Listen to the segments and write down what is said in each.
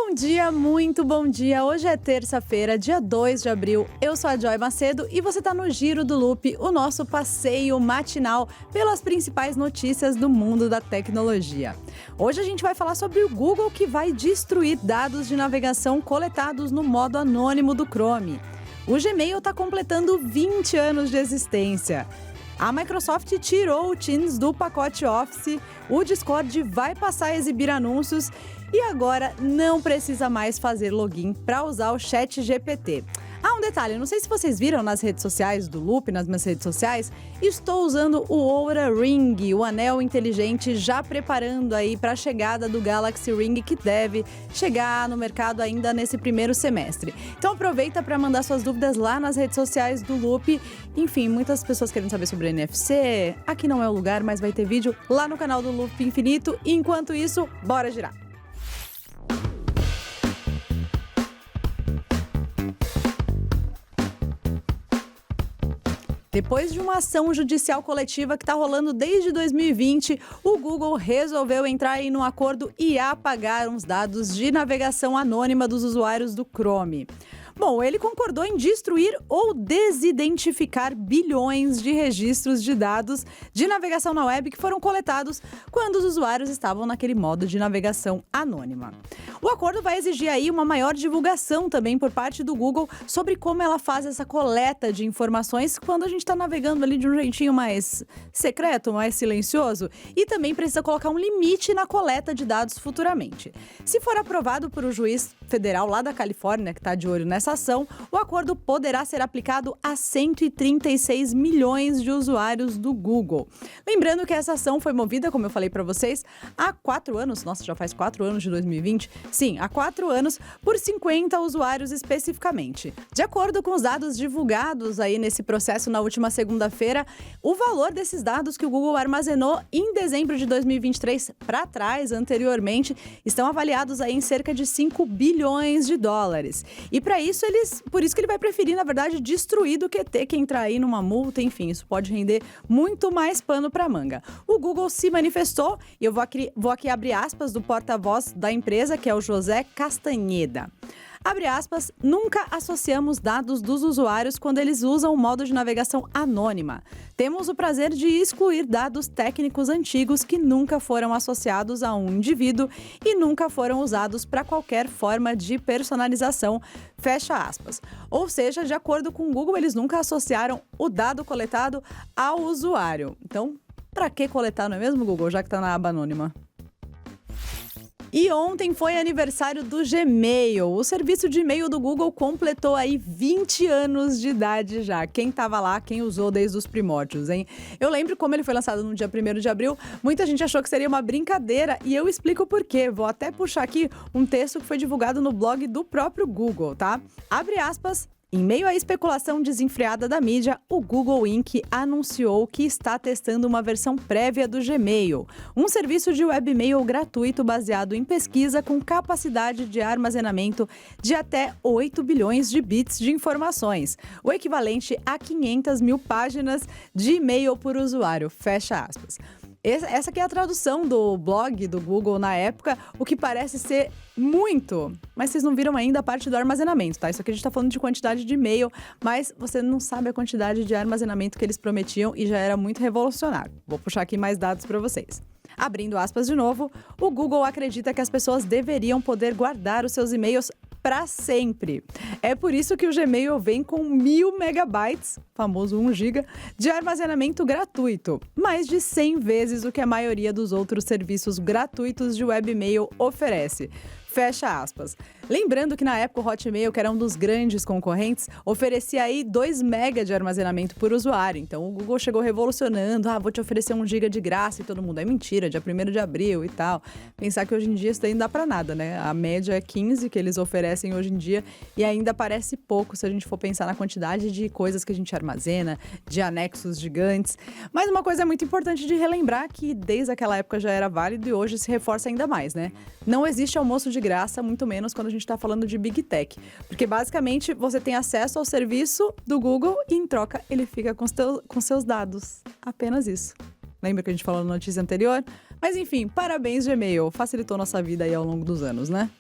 Bom dia, muito bom dia. Hoje é terça-feira, dia 2 de abril. Eu sou a Joy Macedo e você tá no Giro do Loop, o nosso passeio matinal pelas principais notícias do mundo da tecnologia. Hoje a gente vai falar sobre o Google que vai destruir dados de navegação coletados no modo anônimo do Chrome. O Gmail está completando 20 anos de existência. A Microsoft tirou o Teams do pacote Office, o Discord vai passar a exibir anúncios e agora não precisa mais fazer login para usar o ChatGPT. Um detalhe, não sei se vocês viram nas redes sociais do Loop, nas minhas redes sociais, estou usando o Oura Ring, o anel inteligente, já preparando aí para a chegada do Galaxy Ring, que deve chegar no mercado ainda nesse primeiro semestre. Então aproveita para mandar suas dúvidas lá nas redes sociais do Loop. Enfim, muitas pessoas querem saber sobre NFC, aqui não é o lugar, mas vai ter vídeo lá no canal do Loop Infinito. Enquanto isso, bora girar! Depois de uma ação judicial coletiva que está rolando desde 2020, o Google resolveu entrar em um acordo e apagar os dados de navegação anônima dos usuários do Chrome. Bom, ele concordou em destruir ou desidentificar bilhões de registros de dados de navegação na web que foram coletados quando os usuários estavam naquele modo de navegação anônima. O acordo vai exigir aí uma maior divulgação também por parte do Google sobre como ela faz essa coleta de informações quando a gente está navegando ali de um jeitinho mais secreto, mais silencioso, e também precisa colocar um limite na coleta de dados futuramente. Se for aprovado por um juiz federal lá da Califórnia, que está de olho nessa ação, o acordo poderá ser aplicado a 136 milhões de usuários do Google. Lembrando que essa ação foi movida, como eu falei para vocês, há 4 anos, nossa, já faz 4 anos de 2020, sim, há 4 anos, por 50 usuários especificamente. De acordo com os dados divulgados aí nesse processo na última segunda-feira, o valor desses dados que o Google armazenou em dezembro de 2023 para trás, anteriormente, estão avaliados aí em cerca de 5 bilhões de dólares. E para isso, por isso que ele vai preferir, na verdade, destruir do que ter que entrar aí numa multa, enfim, isso pode render muito mais pano para manga. O Google se manifestou, e eu vou aqui abrir aspas do porta-voz da empresa, que é o José Castanheda. Abre aspas, nunca associamos dados dos usuários quando eles usam o modo de navegação anônima. Temos o prazer de excluir dados técnicos antigos que nunca foram associados a um indivíduo e nunca foram usados para qualquer forma de personalização, fecha aspas. Ou seja, de acordo com o Google, eles nunca associaram o dado coletado ao usuário. Então, para que coletar, não é mesmo, Google, já que está na aba anônima? E ontem foi aniversário do Gmail. O serviço de e-mail do Google completou aí 20 anos de idade já. Quem estava lá, quem usou desde os primórdios, hein? Eu lembro como ele foi lançado no dia 1º de abril, muita gente achou que seria uma brincadeira e eu explico por quê. Vou até puxar aqui um texto que foi divulgado no blog do próprio Google, tá? Abre aspas. Em meio à especulação desenfreada da mídia, o Google Inc. anunciou que está testando uma versão prévia do Gmail, um serviço de webmail gratuito baseado em pesquisa com capacidade de armazenamento de até 8 bilhões de bits de informações, o equivalente a 500 mil páginas de e-mail por usuário, fecha aspas. Essa aqui é a tradução do blog do Google na época, o que parece ser muito, mas vocês não viram ainda a parte do armazenamento, tá? Isso aqui a gente tá falando de quantidade de e-mail, mas você não sabe a quantidade de armazenamento que eles prometiam e já era muito revolucionário. Vou puxar aqui mais dados para vocês. Abrindo aspas de novo, o Google acredita que as pessoas deveriam poder guardar os seus e-mails para sempre. É por isso que o Gmail vem com 1.000 megabytes, famoso 1 GB, de armazenamento gratuito, mais de 100 vezes o que a maioria dos outros serviços gratuitos de webmail oferece. Fecha aspas. Lembrando que na época o Hotmail, que era um dos grandes concorrentes, oferecia aí 2 MB de armazenamento por usuário. Então o Google chegou revolucionando, vou te oferecer 1 GB de graça e todo mundo, é mentira, dia 1º de abril e tal. Pensar que hoje em dia isso daí não dá pra nada, né? A média é 15 que eles oferecem hoje em dia e ainda parece pouco se a gente for pensar na quantidade de coisas que a gente armazena, de anexos gigantes. Mas uma coisa muito importante de relembrar que desde aquela época já era válido e hoje se reforça ainda mais, né? Não existe almoço de graça, muito menos quando a gente está falando de Big Tech. Porque basicamente você tem acesso ao serviço do Google e em troca ele fica com seus dados. Apenas isso. Lembra que a gente falou na notícia anterior? Mas enfim, parabéns Gmail. Facilitou nossa vida aí ao longo dos anos, né?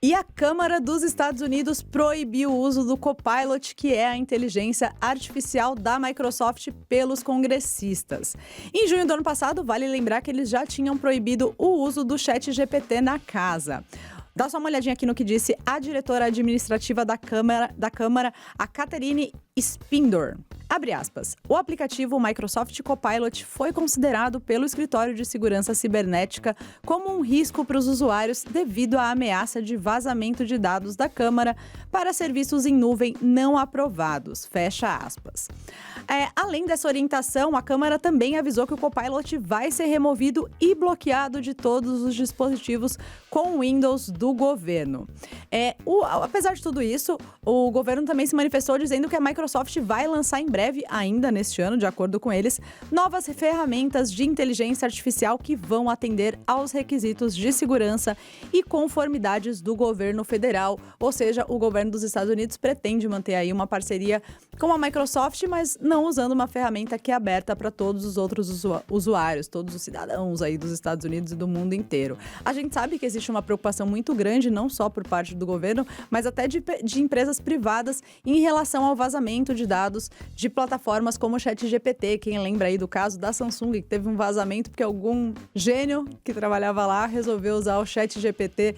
E a Câmara dos Estados Unidos proibiu o uso do Copilot, que é a inteligência artificial da Microsoft, pelos congressistas. Em junho do ano passado, vale lembrar que eles já tinham proibido o uso do ChatGPT na casa. Dá só uma olhadinha aqui no que disse a diretora administrativa da Câmara, a Catherine Spindor. Abre aspas. O aplicativo Microsoft Copilot foi considerado pelo Escritório de Segurança Cibernética como um risco para os usuários devido à ameaça de vazamento de dados da Câmara para serviços em nuvem não aprovados. Fecha aspas. Além dessa orientação, a Câmara também avisou que o Copilot vai ser removido e bloqueado de todos os dispositivos com Windows do governo. Apesar de tudo isso, o governo também se manifestou dizendo que a Microsoft vai lançar em breve, ainda neste ano, de acordo com eles, novas ferramentas de inteligência artificial que vão atender aos requisitos de segurança e conformidades do governo federal. Ou seja, o governo dos Estados Unidos pretende manter aí uma parceria com a Microsoft, mas não usando uma ferramenta que é aberta para todos os outros usuários, todos os cidadãos aí dos Estados Unidos e do mundo inteiro. A gente sabe que existe uma preocupação muito grande, não só por parte do governo, mas até de empresas privadas em relação ao vazamento de dados de plataformas como o ChatGPT. Quem lembra aí do caso da Samsung, que teve um vazamento porque algum gênio que trabalhava lá resolveu usar o ChatGPT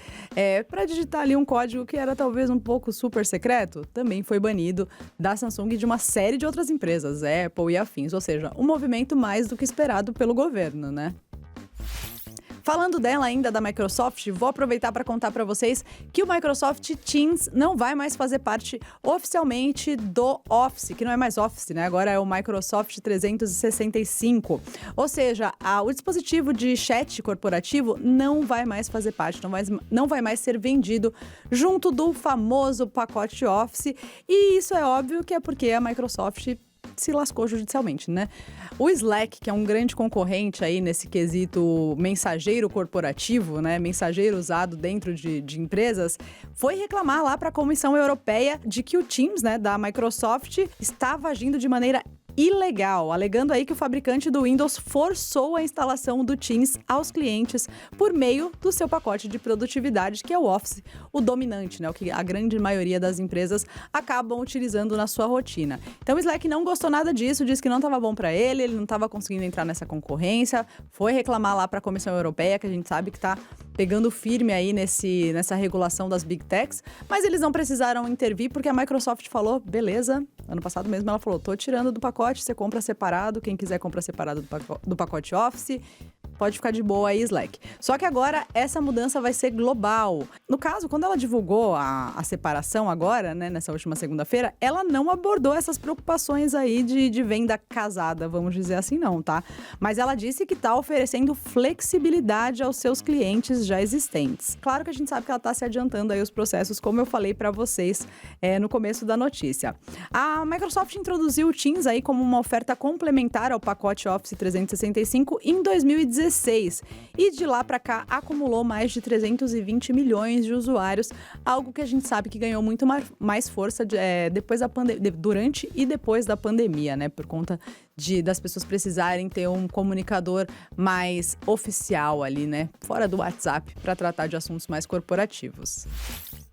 para digitar ali um código que era talvez um pouco super secreto. Também foi banido da Samsung e de uma série de outras empresas, Apple e afins. Ou seja, um movimento mais do que esperado pelo governo, né? Falando dela ainda, da Microsoft, vou aproveitar para contar para vocês que o Microsoft Teams não vai mais fazer parte oficialmente do Office, que não é mais Office, né? Agora é o Microsoft 365. Ou seja, o dispositivo de chat corporativo não vai mais fazer parte, não vai mais ser vendido junto do famoso pacote Office. E isso é óbvio que é porque a Microsoft se lascou judicialmente, né? O Slack, que é um grande concorrente aí nesse quesito mensageiro corporativo, né? Mensageiro usado dentro de empresas, foi reclamar lá para a Comissão Europeia de que o Teams, né, da Microsoft, estava agindo de maneira ilegal, alegando aí que o fabricante do Windows forçou a instalação do Teams aos clientes por meio do seu pacote de produtividade, que é o Office, o dominante, né? O que a grande maioria das empresas acabam utilizando na sua rotina. Então o Slack não gostou nada disso, disse que não estava bom para ele não estava conseguindo entrar nessa concorrência, foi reclamar lá para a Comissão Europeia, que a gente sabe que está pegando firme aí nessa regulação das Big Techs, mas eles não precisaram intervir porque a Microsoft falou, beleza, ano passado mesmo ela falou, tô tirando do pacote, você compra separado, quem quiser compra separado do pacote Office, pode ficar de boa aí, Slack. Só que agora essa mudança vai ser global. No caso, quando ela divulgou a separação agora, né, nessa última segunda-feira, ela não abordou essas preocupações aí de venda casada, vamos dizer assim não, tá? Mas ela disse que tá oferecendo flexibilidade aos seus clientes já existentes. Claro que a gente sabe que ela tá se adiantando aí os processos, como eu falei para vocês no começo da notícia. A Microsoft introduziu o Teams aí como uma oferta complementar ao pacote Office 365 em 2016. E de lá para cá acumulou mais de 320 milhões de usuários, algo que a gente sabe que ganhou muito mais força depois durante e depois da pandemia, né? Por conta das pessoas precisarem ter um comunicador mais oficial ali, né? Fora do WhatsApp, para tratar de assuntos mais corporativos.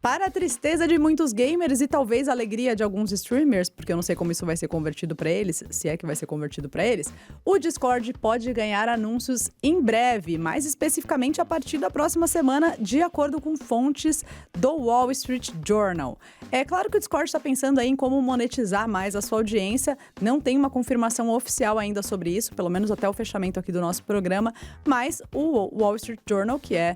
Para a tristeza de muitos gamers e talvez a alegria de alguns streamers, porque eu não sei como isso vai ser convertido para eles, se é que vai ser convertido para eles, o Discord pode ganhar anúncios em breve, mais especificamente a partir da próxima semana, de acordo com fontes do Wall Street Journal. É claro que o Discord está pensando aí em como monetizar mais a sua audiência, não tem uma confirmação oficial ainda sobre isso, pelo menos até o fechamento aqui do nosso programa, mas o Wall Street Journal, que é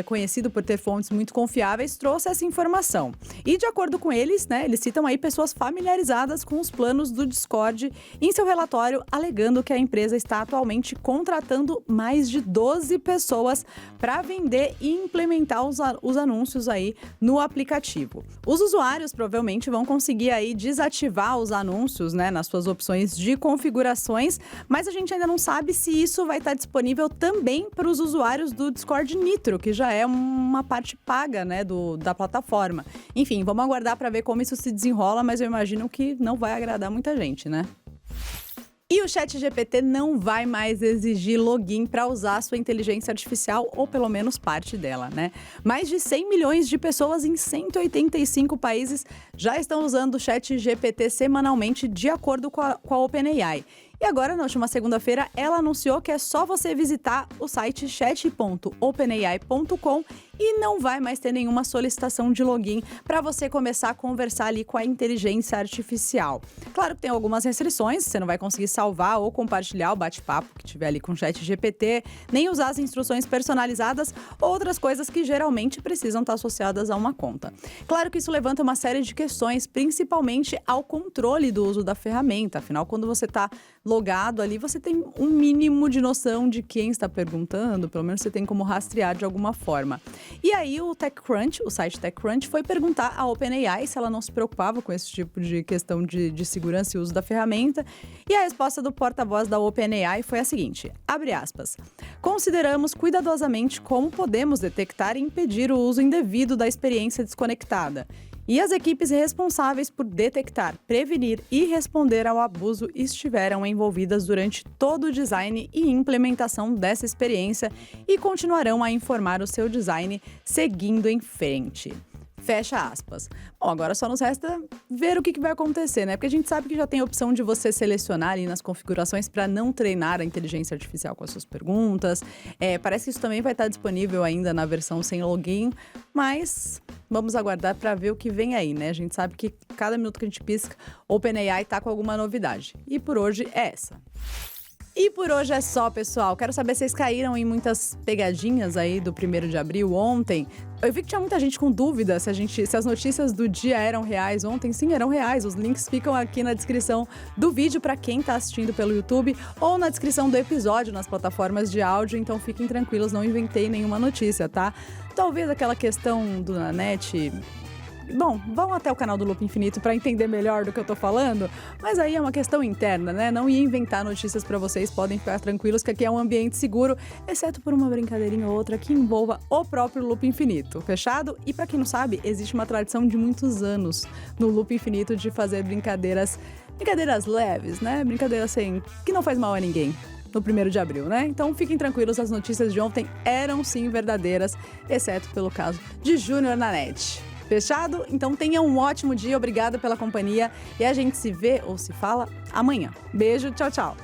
conhecido por ter fontes muito confiáveis, trouxe essa informação. E de acordo com eles, né, eles citam aí pessoas familiarizadas com os planos do Discord em seu relatório, alegando que a empresa está atualmente contratando mais de 12 pessoas para vender e implementar os anúncios aí no aplicativo. Os usuários provavelmente vão conseguir aí desativar os anúncios, né, nas suas opções de configurações, mas a gente ainda não sabe se isso vai estar disponível também para os usuários do Discord Nitro, que já é uma parte paga, né, da plataforma. Enfim, vamos aguardar para ver como isso se desenrola, mas eu imagino que não vai agradar muita gente, né? E o ChatGPT não vai mais exigir login para usar a sua inteligência artificial, ou pelo menos parte dela, né? Mais de 100 milhões de pessoas em 185 países já estão usando o ChatGPT semanalmente, de acordo com a OpenAI. E agora, na última segunda-feira, ela anunciou que é só você visitar o site chat.openai.com e não vai mais ter nenhuma solicitação de login para você começar a conversar ali com a inteligência artificial. Claro que tem algumas restrições, você não vai conseguir salvar ou compartilhar o bate-papo que tiver ali com o ChatGPT, nem usar as instruções personalizadas ou outras coisas que geralmente precisam estar associadas a uma conta. Claro que isso levanta uma série de questões, principalmente ao controle do uso da ferramenta. Afinal, quando você está logado ali, você tem um mínimo de noção de quem está perguntando, pelo menos você tem como rastrear de alguma forma. E aí o TechCrunch, o site TechCrunch, foi perguntar à OpenAI se ela não se preocupava com esse tipo de questão de segurança e uso da ferramenta. E a resposta do porta-voz da OpenAI foi a seguinte, abre aspas, consideramos cuidadosamente como podemos detectar e impedir o uso indevido da experiência desconectada. E as equipes responsáveis por detectar, prevenir e responder ao abuso estiveram envolvidas durante todo o design e implementação dessa experiência e continuarão a informar o seu design seguindo em frente. Fecha aspas. Bom, agora só nos resta ver o que vai acontecer, né? Porque a gente sabe que já tem a opção de você selecionar ali nas configurações para não treinar a inteligência artificial com as suas perguntas. Parece que isso também vai estar disponível ainda na versão sem login, mas vamos aguardar para ver o que vem aí, né? A gente sabe que cada minuto que a gente pisca, OpenAI tá com alguma novidade. E por hoje é essa. E por hoje é só, pessoal. Quero saber se vocês caíram em muitas pegadinhas aí do 1º de abril ontem. Eu vi que tinha muita gente com dúvida se as notícias do dia eram reais ontem. Sim, eram reais. Os links ficam aqui na descrição do vídeo para quem tá assistindo pelo YouTube ou na descrição do episódio nas plataformas de áudio. Então fiquem tranquilos, não inventei nenhuma notícia, tá? Talvez aquela questão do Nanete... Bom, vão até o canal do Loop Infinito para entender melhor do que eu tô falando, mas aí é uma questão interna, né? Não ia inventar notícias para vocês, podem ficar tranquilos que aqui é um ambiente seguro, exceto por uma brincadeirinha ou outra que envolva o próprio Loop Infinito, fechado? E para quem não sabe, existe uma tradição de muitos anos no Loop Infinito de fazer brincadeiras leves, né? Brincadeiras assim, que não faz mal a ninguém. No 1º de abril, né? Então fiquem tranquilos, as notícias de ontem eram sim verdadeiras, exceto pelo caso de Júnior Nanete. Fechado? Então tenha um ótimo dia, obrigada pela companhia e a gente se vê ou se fala amanhã. Beijo, tchau, tchau!